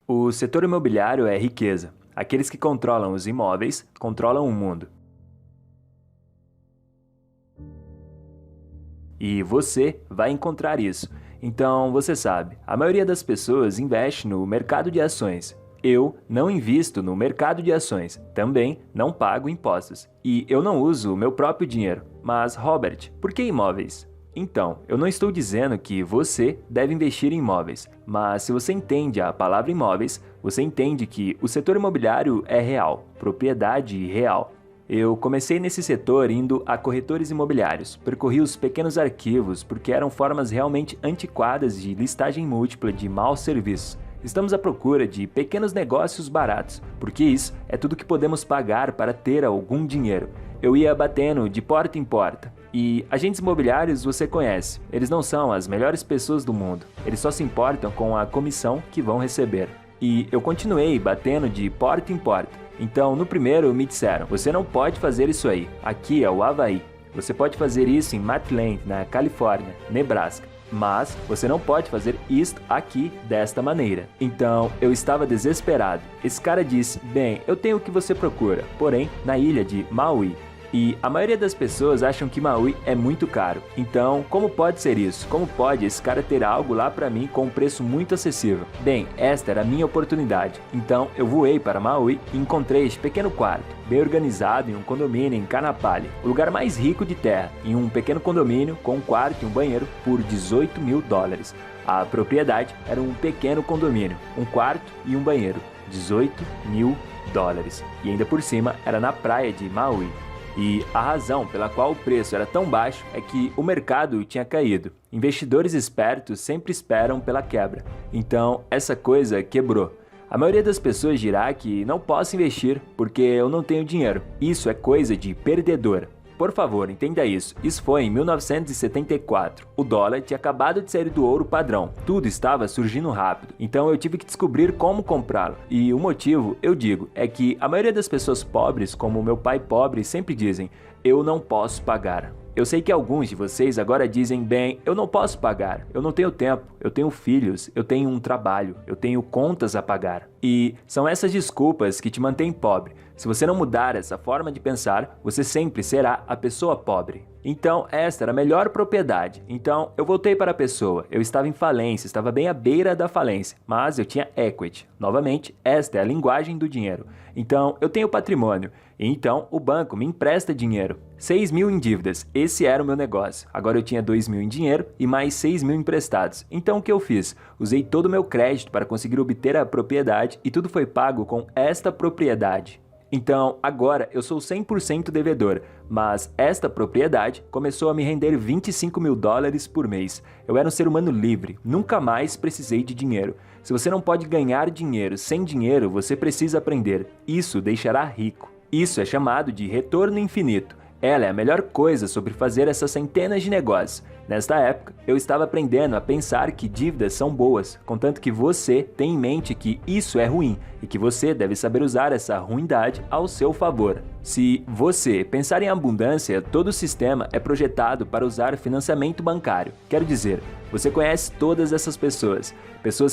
O setor imobiliário é riqueza. Aqueles que controlam os imóveis controlam o mundo. E você vai encontrar isso. Então, você sabe, a maioria das pessoas investe no mercado de ações. Eu não invisto no mercado de ações, também não pago impostos. E eu não uso o meu próprio dinheiro. Mas, Robert, por que imóveis? Então, eu não estou dizendo que você deve investir em imóveis, mas se você entende a palavra imóveis, você entende que o setor imobiliário é real, propriedade real. Eu comecei nesse setor indo a corretores imobiliários, percorri os pequenos arquivos porque eram formas realmente antiquadas de listagem múltipla de maus serviços. Estamos à procura de pequenos negócios baratos, porque isso é tudo que podemos pagar para ter algum dinheiro. Eu ia batendo de porta em porta. E agentes imobiliários você conhece, eles não são as melhores pessoas do mundo, eles só se importam com a comissão que vão receber. E eu continuei batendo de porta em porta. Então, no primeiro me disseram, você não pode fazer isso aí, aqui é o Havaí. Você pode fazer isso em Maryland, na Califórnia, Nebraska. Mas você não pode fazer isto aqui desta maneira. Então eu estava desesperado. Esse cara disse, bem, eu tenho o que você procura, porém na ilha de Maui. E a maioria das pessoas acham que Maui é muito caro. Então, como pode ser isso? Como pode esse cara ter algo lá para mim com um preço muito acessível? Bem, esta era a minha oportunidade. Então, eu voei para Maui e encontrei este pequeno quarto, bem organizado em um condomínio em Kanapali, o lugar mais rico de terra, em um pequeno condomínio com um quarto e um banheiro por $18 mil. A propriedade era um pequeno condomínio, um quarto e um banheiro, $18 mil. E ainda por cima era na praia de Maui. E a razão pela qual o preço era tão baixo é que o mercado tinha caído. Investidores espertos sempre esperam pela quebra. Então, essa coisa quebrou. A maioria das pessoas dirá que não posso investir porque eu não tenho dinheiro. Isso é coisa de perdedor. Por favor, entenda isso. Isso foi em 1974. O dólar tinha acabado de sair do ouro padrão. Tudo estava surgindo rápido. Então eu tive que descobrir como comprá-lo. E o motivo, eu digo, é que a maioria das pessoas pobres, como o meu pai pobre, sempre dizem, eu não posso pagar. Eu sei que alguns de vocês agora dizem, bem, eu não posso pagar, eu não tenho tempo, eu tenho filhos, eu tenho um trabalho, eu tenho contas a pagar. E são essas desculpas que te mantêm pobre. Se você não mudar essa forma de pensar, você sempre será a pessoa pobre. Então, esta era a melhor propriedade. Então, eu voltei para a pessoa. Eu estava em falência, estava bem à beira da falência, mas eu tinha equity. Novamente, esta é a linguagem do dinheiro. Então, eu tenho patrimônio. E então, o banco me empresta dinheiro. 6 mil em dívidas, esse era o meu negócio. Agora eu tinha 2 mil em dinheiro e mais 6 mil emprestados. Então, o que eu fiz? Usei todo o meu crédito para conseguir obter a propriedade e tudo foi pago com esta propriedade. Então, agora eu sou 100% devedor, mas esta propriedade começou a me render $25 mil por mês. Eu era um ser humano livre, nunca mais precisei de dinheiro. Se você não pode ganhar dinheiro sem dinheiro, você precisa aprender. Isso deixará rico. Isso é chamado de retorno infinito. Ela é a melhor coisa sobre fazer essas centenas de negócios. Nesta época, eu estava aprendendo a pensar que dívidas são boas, contanto que você tem em mente que isso é ruim e que você deve saber usar essa ruindade ao seu favor. Se você pensar em abundância, todo o sistema é projetado para usar financiamento bancário. Quero dizer, você conhece todas essas pessoas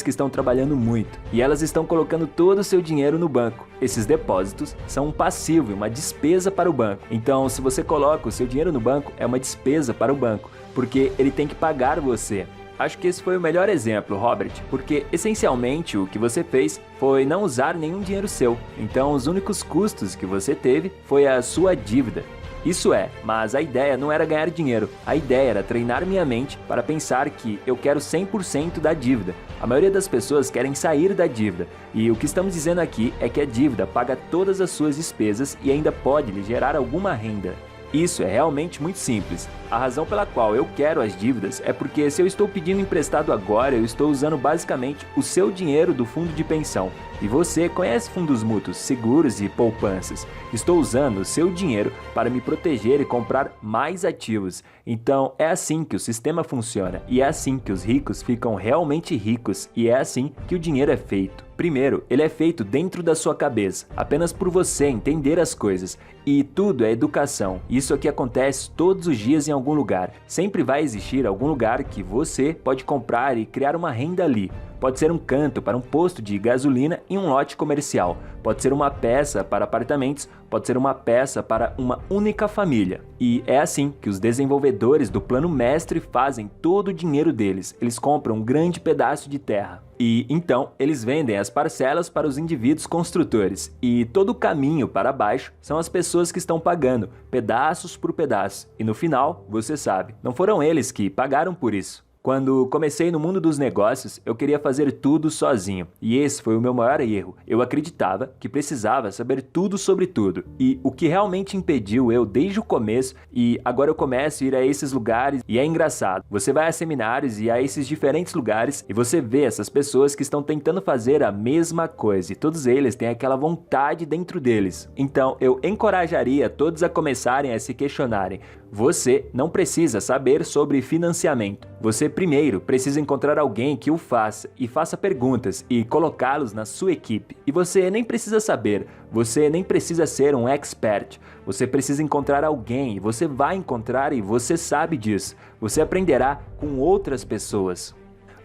que estão trabalhando muito e elas estão colocando todo o seu dinheiro no banco. Esses depósitos são um passivo e uma despesa para o banco. Então, se você coloca o seu dinheiro no banco, é uma despesa para o banco, porque ele tem que pagar você. Acho que esse foi o melhor exemplo, Robert, porque essencialmente o que você fez foi não usar nenhum dinheiro seu. Então os únicos custos que você teve foi a sua dívida. Isso é, mas a ideia não era ganhar dinheiro, a ideia era treinar minha mente para pensar que eu quero 100% da dívida. A maioria das pessoas querem sair da dívida, e o que estamos dizendo aqui é que a dívida paga todas as suas despesas e ainda pode lhe gerar alguma renda. Isso é realmente muito simples. A razão pela qual eu quero as dívidas é porque se eu estou pedindo emprestado agora, eu estou usando basicamente o seu dinheiro do fundo de pensão. E você conhece fundos mútuos, seguros e poupanças. Estou usando o seu dinheiro para me proteger e comprar mais ativos. Então é assim que o sistema funciona e é assim que os ricos ficam realmente ricos e é assim que o dinheiro é feito. Primeiro, ele é feito dentro da sua cabeça, apenas por você entender as coisas. E tudo é educação. Isso aqui acontece todos os dias em algum lugar. Sempre vai existir algum lugar que você pode comprar e criar uma renda ali. Pode ser um canto para um posto de gasolina em um lote comercial. Pode ser uma peça para apartamentos, pode ser uma peça para uma única família. E é assim que os desenvolvedores do Plano Mestre fazem todo o dinheiro deles. Eles compram um grande pedaço de terra. E então eles vendem as parcelas para os indivíduos construtores. E todo o caminho para baixo são as pessoas que estão pagando, pedaços por pedaço. E no final, você sabe, não foram eles que pagaram por isso. Quando comecei no mundo dos negócios, eu queria fazer tudo sozinho. E esse foi o meu maior erro. Eu acreditava que precisava saber tudo sobre tudo. E o que realmente impediu eu desde o começo, e agora eu começo a ir a esses lugares, e é engraçado. Você vai a seminários e a esses diferentes lugares, e você vê essas pessoas que estão tentando fazer a mesma coisa. E todos eles têm aquela vontade dentro deles. Então, eu encorajaria todos a começarem a se questionarem. Você não precisa saber sobre financiamento. Você primeiro precisa encontrar alguém que o faça e faça perguntas e colocá-los na sua equipe. E você nem precisa saber, você nem precisa ser um expert. Você precisa encontrar alguém e você vai encontrar e você sabe disso. Você aprenderá com outras pessoas.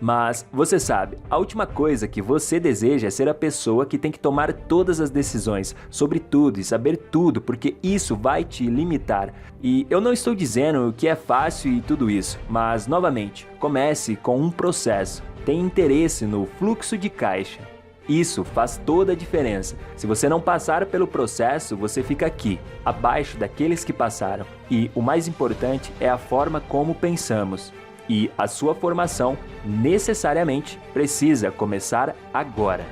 Mas, você sabe, a última coisa que você deseja é ser a pessoa que tem que tomar todas as decisões sobre tudo e saber tudo, porque isso vai te limitar. E eu não estou dizendo que é fácil e tudo isso, mas, novamente, comece com um processo. Tenha interesse no fluxo de caixa. Isso faz toda a diferença. Se você não passar pelo processo, você fica aqui, abaixo daqueles que passaram. E o mais importante é a forma como pensamos. E a sua formação necessariamente precisa começar agora.